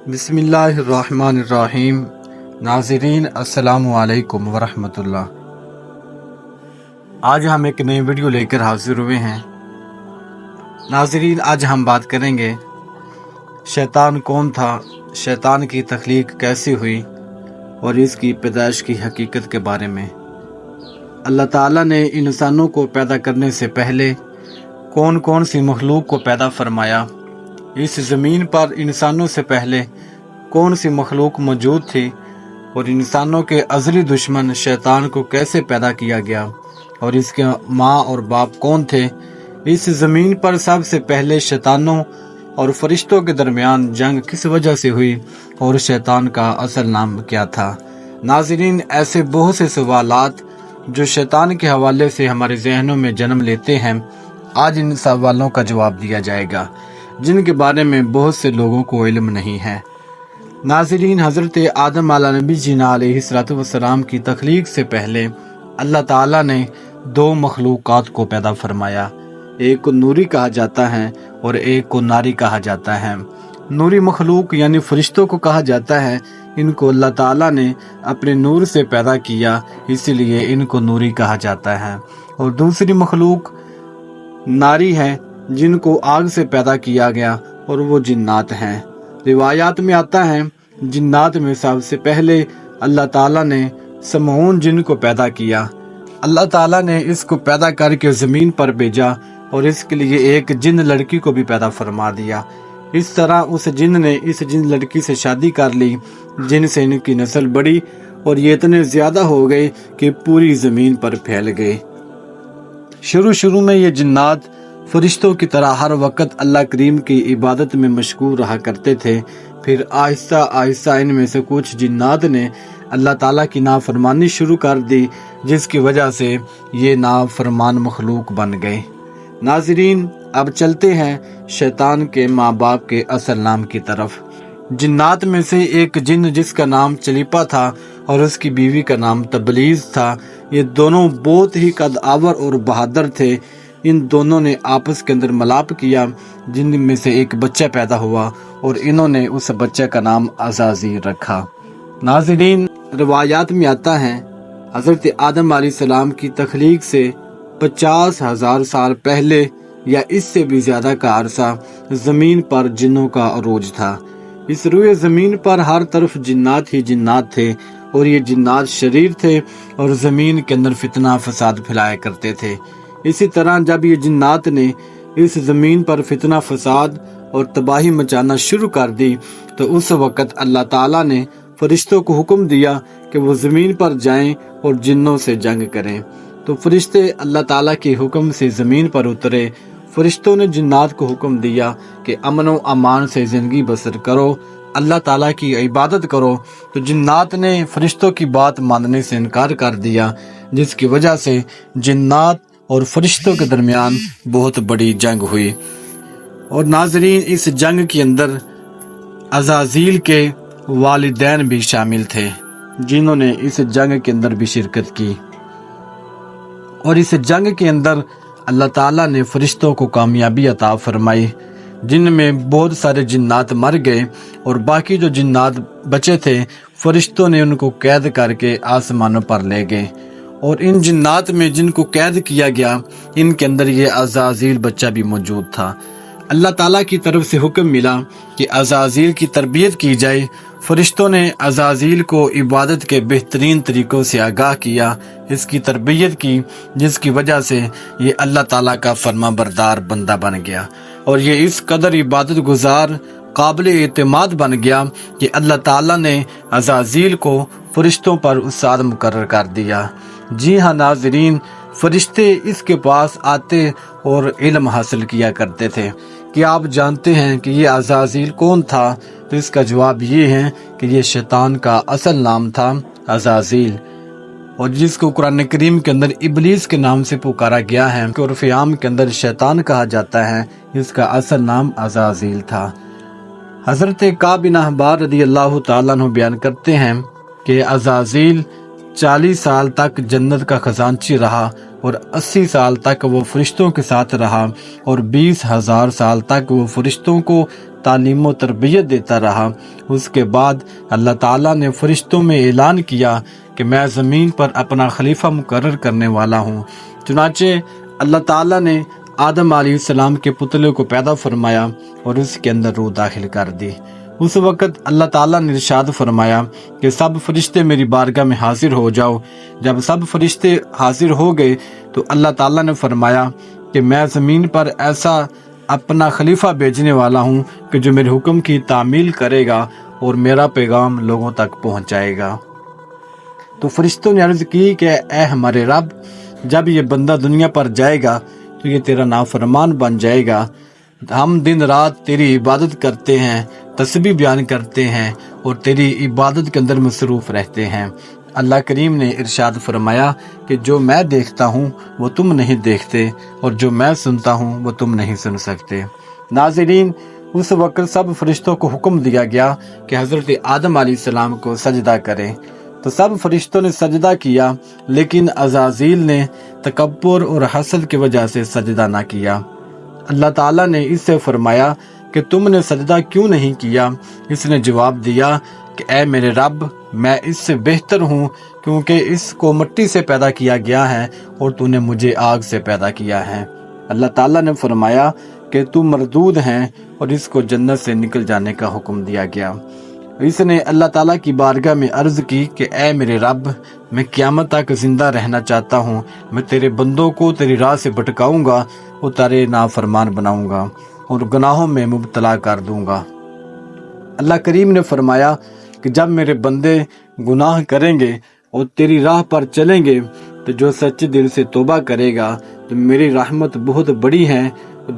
بسم اللہ الرحمن الرحیم۔ ناظرین السلام علیکم ورحمۃ اللہ۔ آج ہم ایک نئی ویڈیو لے کر حاضر ہوئے ہیں۔ ناظرین، آج ہم بات کریں گے شیطان کون تھا، شیطان کی تخلیق کیسے ہوئی اور اس کی پیدائش کی حقیقت کے بارے میں۔ اللہ تعالیٰ نے انسانوں کو پیدا کرنے سے پہلے کون کون سی مخلوق کو پیدا فرمایا، اس زمین پر انسانوں سے پہلے کون سی مخلوق موجود تھی، اور انسانوں کے ازلی دشمن شیطان کو کیسے پیدا کیا گیا، اور اس کے ماں اور باپ کون تھے۔ اس زمین پر سب سے پہلے شیطانوں اور فرشتوں کے درمیان جنگ کس وجہ سے ہوئی، اور شیطان کا اصل نام کیا تھا۔ ناظرین، ایسے بہت سے سوالات جو شیطان کے حوالے سے ہمارے ذہنوں میں جنم لیتے ہیں، آج ان سوالوں کا جواب دیا جائے گا جن کے بارے میں بہت سے لوگوں کو علم نہیں ہے۔ ناظرین، حضرت آدم علیہ نبی جینا علیہ السلام کی تخلیق سے پہلے اللہ تعالیٰ نے دو مخلوقات کو پیدا فرمایا، ایک کو نوری کہا جاتا ہے اور ایک کو ناری کہا جاتا ہے۔ نوری مخلوق یعنی فرشتوں کو کہا جاتا ہے، ان کو اللہ تعالیٰ نے اپنے نور سے پیدا کیا، اسی لیے ان کو نوری کہا جاتا ہے۔ اور دوسری مخلوق ناری ہے، جن کو آگ سے پیدا کیا گیا، اور وہ جنات ہیں۔ روایات میں آتا ہے جنات میں سب سے پہلے اللہ تعالیٰ نے سمعون جن کو پیدا کیا۔ اللہ تعالیٰ نے اس کو پیدا کر کے زمین پر بھیجا اور اس کے لیے ایک جن لڑکی کو بھی پیدا فرما دیا۔ اس طرح اس جن نے اس جن لڑکی سے شادی کر لی، جن سے ان کی نسل بڑھی اور یہ اتنے زیادہ ہو گئے کہ پوری زمین پر پھیل گئے۔ شروع میں یہ جنات فرشتوں کی طرح ہر وقت اللہ کریم کی عبادت میں مشغول رہا کرتے تھے، پھر آہستہ آہستہ ان میں سے کچھ جنات نے اللہ تعالیٰ کی نافرمانی شروع کر دی، جس کی وجہ سے یہ نافرمان مخلوق بن گئے۔ ناظرین، اب چلتے ہیں شیطان کے ماں باپ کے اصل نام کی طرف۔ جنات میں سے ایک جن جس کا نام چلیپا تھا اور اس کی بیوی کا نام تبلیز تھا، یہ دونوں بہت ہی قد آور اور بہادر تھے۔ ان دونوں نے آپس کے اندر ملاپ کیا، جن میں سے ایک بچہ پیدا ہوا اور انہوں نے اس بچے کا نام عزازیل رکھا۔ ناظرین، روایات میں آتا ہے حضرت آدم علیہ السلام کی تخلیق سے 50,000 سال پہلے یا اس سے بھی زیادہ کا عرصہ زمین پر جنوں کا عروج تھا۔ اس روئے زمین پر ہر طرف جنات ہی جنات تھے، اور یہ جنات شریر تھے اور زمین کے اندر فتنہ فساد پھیلایا کرتے تھے۔ اسی طرح جب یہ جنات نے اس زمین پر فتنہ فساد اور تباہی مچانا شروع کر دی، تو اس وقت اللہ تعالیٰ نے فرشتوں کو حکم دیا کہ وہ زمین پر جائیں اور جنوں سے جنگ کریں۔ تو فرشتے اللہ تعالیٰ کے حکم سے زمین پر اترے۔ فرشتوں نے جنات کو حکم دیا کہ امن و امان سے زندگی بسر کرو، اللہ تعالیٰ کی عبادت کرو۔ تو جنات نے فرشتوں کی بات ماننے سے انکار کر دیا، جس کی وجہ سے جنات اور فرشتوں کے درمیان بہت بڑی جنگ ہوئی۔ اور ناظرین، اس جنگ کے اندر عزازیل کے والدین بھی شامل تھے، جنہوں نے اس جنگ کے اندر بھی شرکت کی۔ اور اس جنگ کے اندر اللہ تعالیٰ نے فرشتوں کو کامیابی عطا فرمائی، جن میں بہت سارے جنات مر گئے، اور باقی جو جنات بچے تھے فرشتوں نے ان کو قید کر کے آسمانوں پر لے گئے۔ اور ان جنات میں جن کو قید کیا گیا، ان کے اندر یہ عزازیل بچہ بھی موجود تھا۔ اللہ تعالیٰ کی طرف سے حکم ملا کہ عزازیل کی تربیت کی جائے۔ فرشتوں نے عزازیل کو عبادت کے بہترین طریقوں سے آگاہ کیا، اس کی تربیت کی، جس کی وجہ سے یہ اللہ تعالیٰ کا فرما بردار بندہ بن گیا، اور یہ اس قدر عبادت گزار قابل اعتماد بن گیا کہ اللہ تعالیٰ نے عزازیل کو فرشتوں پر استاد مقرر کر دیا۔ جی ہاں ناظرین، فرشتے اس کے پاس آتے اور علم حاصل کیا کرتے تھے۔ کیا آپ جانتے ہیں کہ یہ عزازیل کون تھا؟ تو اس کا جواب یہ ہے کہ یہ شیطان کا اصل نام تھا عزازیل، اور جس کو قرآن کریم کے اندر ابلیس کے نام سے پکارا گیا ہے، عرف عام کے اندر شیطان کہا جاتا ہے، اس کا اصل نام عزازیل تھا۔ حضرت کعب بن احبار رضی اللہ تعالیٰ عنہ بیان کرتے ہیں کہ عزازیل 40 سال تک جنت کا خزانچی رہا اور 80 سال تک وہ فرشتوں کے ساتھ رہا اور 20,000 سال تک وہ فرشتوں کو تعلیم و تربیت دیتا رہا۔ اس کے بعد اللہ تعالیٰ نے فرشتوں میں اعلان کیا کہ میں زمین پر اپنا خلیفہ مقرر کرنے والا ہوں۔ چنانچہ اللہ تعالیٰ نے آدم علیہ السلام کے پتلے کو پیدا فرمایا اور اس کے اندر روح داخل کر دی۔ اس وقت اللہ تعالیٰ نے ارشاد فرمایا کہ سب فرشتے میری بارگاہ میں حاضر ہو جاؤ۔ جب سب فرشتے حاضر ہو گئے تو اللہ تعالیٰ نے فرمایا کہ میں زمین پر ایسا اپنا خلیفہ بھیجنے والا ہوں کہ جو میرے حکم کی تعمیل کرے گا اور میرا پیغام لوگوں تک پہنچائے گا۔ تو فرشتوں نے عرض کی کہ اے ہمارے رب، جب یہ بندہ دنیا پر جائے گا تو یہ تیرا نافرمان بن جائے گا۔ ہم دن رات تیری عبادت کرتے ہیں، تسبیح بیان کرتے ہیں اور تیری عبادت کے اندر مصروف رہتے ہیں۔ اللہ کریم نے ارشاد فرمایا کہ جو میں دیکھتا ہوں وہ تم نہیں دیکھتے اور جو میں سنتا ہوں وہ تم نہیں سن سکتے۔ ناظرین، اس وقت سب فرشتوں کو حکم دیا گیا کہ حضرت آدم علیہ السلام کو سجدہ کریں، تو سب فرشتوں نے سجدہ کیا، لیکن عزازیل نے تکبر اور حسد کی وجہ سے سجدہ نہ کیا۔ اللہ تعالیٰ نے اس سے فرمایا کہ تم نے سجدہ کیوں نہیں کیا؟ اس نے جواب دیا کہ اے میرے رب، میں اس سے بہتر ہوں، کیونکہ اس کو مٹی سے پیدا کیا گیا ہے اور تو نے مجھے آگ سے پیدا کیا ہے۔ اللہ تعالیٰ نے فرمایا کہ تو مردود ہیں اور اس کو جنت سے نکل جانے کا حکم دیا گیا۔ اس نے اللہ تعالیٰ کی بارگاہ میں عرض کی کہ اے میرے رب، میں قیامت تک زندہ رہنا چاہتا ہوں، میں تیرے بندوں کو تیری راہ سے بھٹکاؤں گا اور تیرے نافرمان بناؤں گا اور گناہوں میں مبتلا کر دوں گا۔ اللہ کریم نے فرمایا کہ جب میرے بندے گناہ کریں گے اور تیری راہ پر چلیں گے تو جو سچے دل سے توبہ کرے گا تو میری رحمت بہت بڑی ہے۔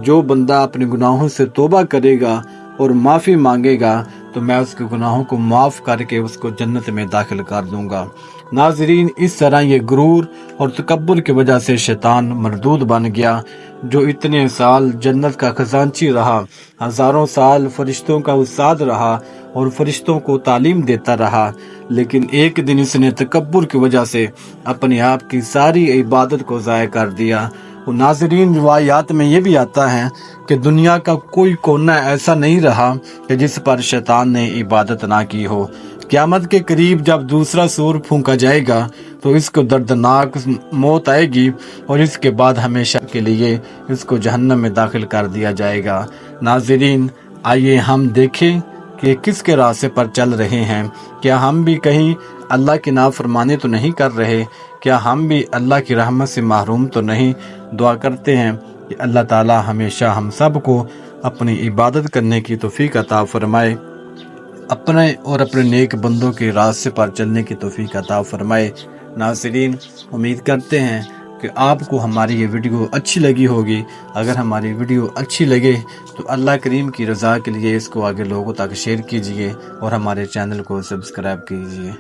جو بندہ اپنے گناہوں سے توبہ کرے گا اور معافی مانگے گا تو میں اس کے گناہوں کو معاف کر کے اس کو جنت میں داخل کر دوں گا۔ ناظرین، اس طرح یہ غرور اور تکبر کی وجہ سے شیطان مردود بن گیا، جو اتنے سال جنت کا خزانچی رہا، ہزاروں سال فرشتوں کا استاد رہا اور فرشتوں کو تعلیم دیتا رہا، لیکن ایک دن اس نے تکبر کی وجہ سے اپنے آپ کی ساری عبادت کو ضائع کر دیا۔ ناظرین، روایات میں یہ بھی آتا ہے کہ دنیا کا کوئی کونا ایسا نہیں رہا کہ جس پر شیطان نے عبادت نہ کی ہو۔ قیامت کے قریب جب دوسرا سور پھونکا جائے گا تو اس کو دردناک موت آئے گی اور اس کے بعد ہمیشہ کے لیے اس کو جہنم میں داخل کر دیا جائے گا۔ ناظرین، آئیے ہم دیکھیں کہ کس کے راستے پر چل رہے ہیں۔ کیا ہم بھی کہیں اللہ کی نافرمانی تو نہیں کر رہے؟ کیا ہم بھی اللہ کی رحمت سے محروم تو نہیں؟ دعا کرتے ہیں کہ اللہ تعالی ہمیشہ ہم سب کو اپنی عبادت کرنے کی توفیق عطا فرمائے، اپنے اور اپنے نیک بندوں کے راستے پر چلنے کی توفیق عطا فرمائے۔ ناظرین، امید کرتے ہیں کہ آپ کو ہماری یہ ویڈیو اچھی لگی ہوگی۔ اگر ہماری ویڈیو اچھی لگے تو اللہ کریم کی رضا کے لیے اس کو آگے لوگوں تک شیئر کیجیے اور ہمارے چینل کو سبسکرائب کیجیے۔